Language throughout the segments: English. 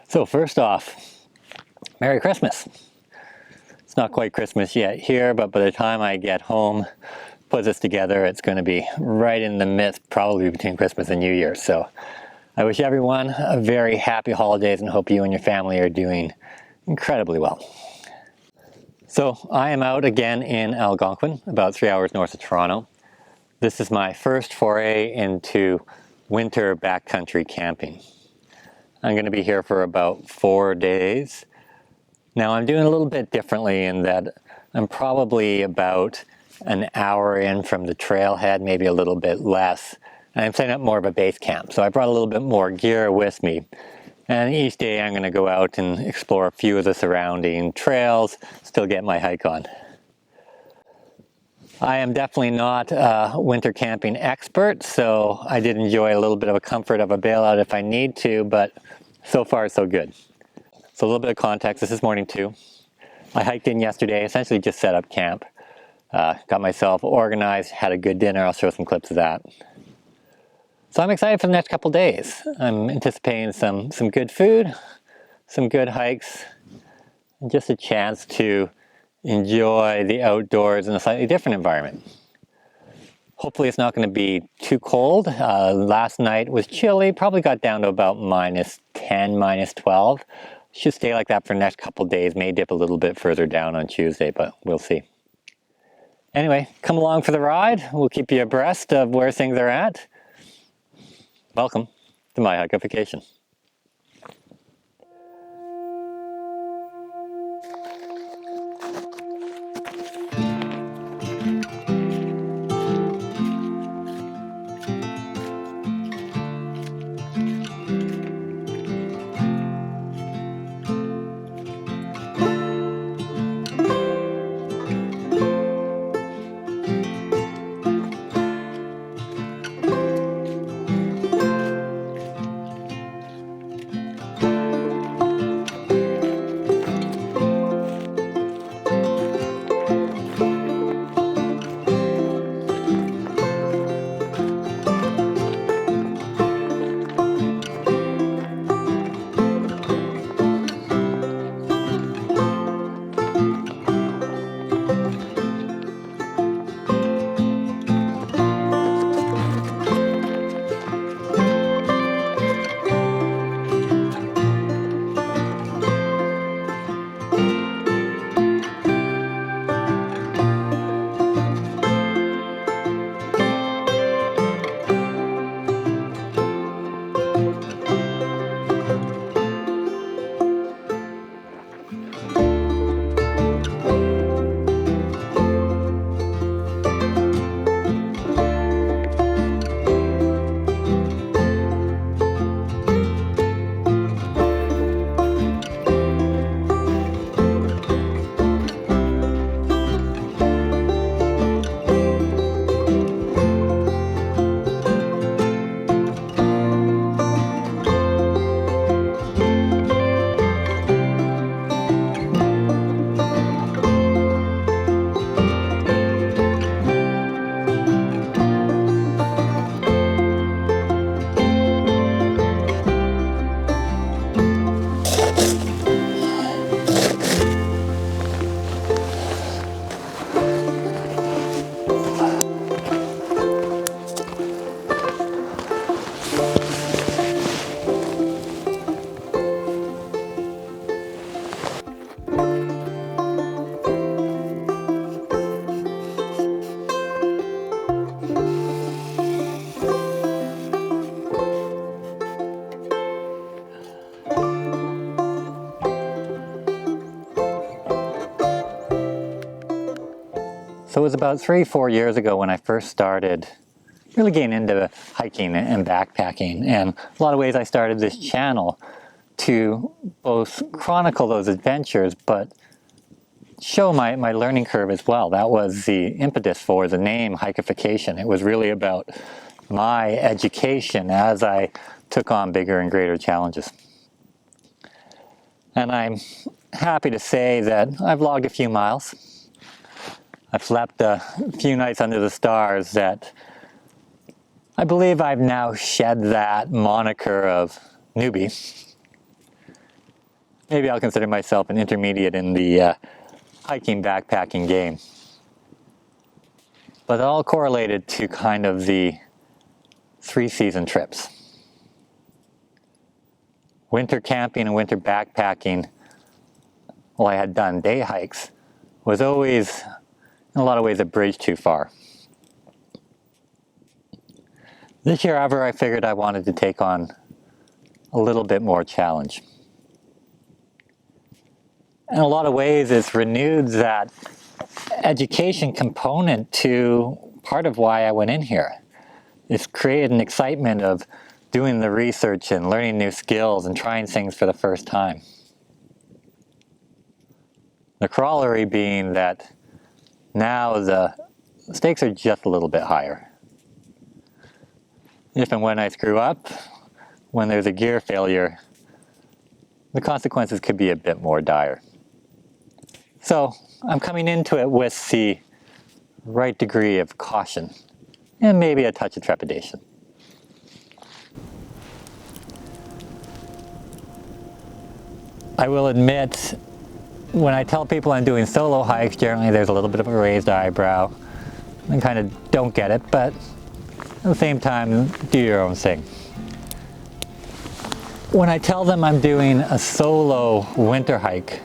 So first off, Merry Christmas. It's not quite Christmas yet here, but by the time I get home, put this together, it's going to be right in the midst, probably between Christmas and New Year. So I wish everyone a very happy holidays and hope you and your family are doing incredibly well. So I am out again in Algonquin, about 3 hours north of Toronto. This is my first foray into winter backcountry camping. I'm going to be here for about 4 days. Now I'm doing a little bit differently in that I'm probably about an hour in from the trailhead, maybe a little bit less. And I'm setting up more of a base camp. So I brought a little bit more gear with me. And each day I'm going to go out and explore a few of the surrounding trails, still get my hike on. I am definitely not a winter camping expert, so I did enjoy a little bit of a comfort of a bailout if I need to, but so far so good. So a little bit of context, this is morning 2. I hiked in yesterday, essentially just set up camp. Got myself organized, had a good dinner, I'll show some clips of that. So I'm excited for the next couple days. I'm anticipating some good food, some good hikes, and just a chance to enjoy the outdoors in a slightly different environment. Hopefully it's not going to be too cold. Last night was chilly, probably got down to about -10, -12. Should stay like that for the next couple days, may dip a little bit further down on Tuesday, but we'll see. Anyway, come along for the ride. We'll keep you abreast of where things are at. Welcome to my Hikification. So it was about 3-4 years ago when I first started really getting into hiking and backpacking. And a lot of ways I started this channel to both chronicle those adventures, but show my learning curve as well. That was the impetus for the name Hikification. It was really about my education as I took on bigger and greater challenges. And I'm happy to say that I've logged a few miles. I've slept a few nights under the stars that I believe I've now shed that moniker of newbie. Maybe I'll consider myself an intermediate in the hiking backpacking game. But it all correlated to kind of the 3-season trips. Winter camping and winter backpacking, while I had done day hikes, was always, in a lot of ways, a bridge too far. This year, however, I figured I wanted to take on a little bit more challenge. In a lot of ways, it's renewed that education component to part of why I went in here. It's created an excitement of doing the research and learning new skills and trying things for the first time. The corollary being that now the stakes are just a little bit higher. If and when I screw up, when there's a gear failure, the consequences could be a bit more dire. So I'm coming into it with the right degree of caution and maybe a touch of trepidation. I will admit, when I tell people I'm doing solo hikes, generally there's a little bit of a raised eyebrow. I kind of don't get it, but at the same time, do your own thing. When I tell them I'm doing a solo winter hike,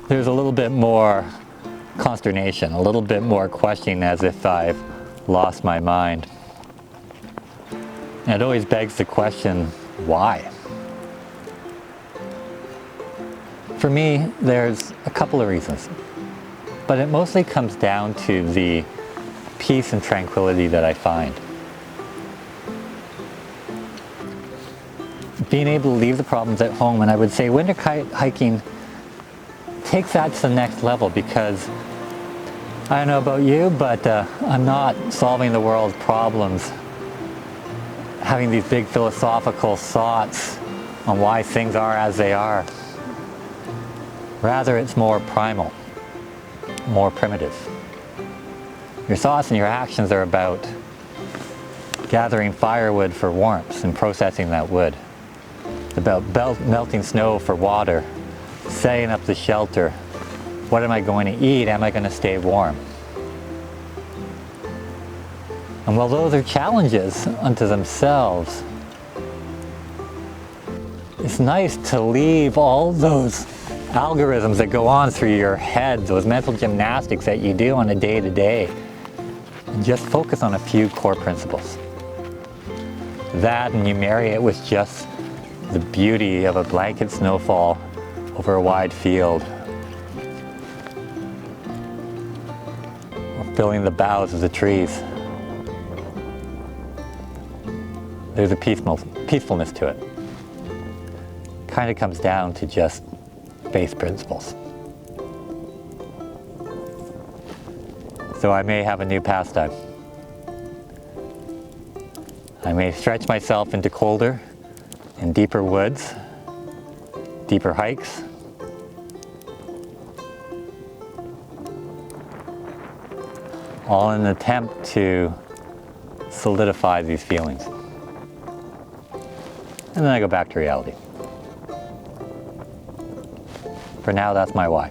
there's a little bit more consternation, a little bit more questioning, as if I've lost my mind. And it always begs the question, why? For me, there's a couple of reasons, but it mostly comes down to the peace and tranquility that I find. Being able to leave the problems at home, and I would say winter hiking takes that to the next level, because I don't know about you, but I'm not solving the world's problems, having these big philosophical thoughts on why things are as they are. Rather, it's more primal, more primitive. Your thoughts and your actions are about gathering firewood for warmth and processing that wood. It's about melting snow for water, setting up the shelter. What am I going to eat? Am I going to stay warm? And while those are challenges unto themselves, it's nice to leave all those algorithms that go on through your head, those mental gymnastics that you do on a day-to-day, and just focus on a few core principles. That, and you marry it with just the beauty of a blanket snowfall over a wide field, or filling the boughs of the trees. There's a peacefulness to it. Kind of comes down to just base principles. So I may have a new pastime. I may stretch myself into colder and deeper woods, deeper hikes, all in an attempt to solidify these feelings. And then I go back to reality. For now, that's my why.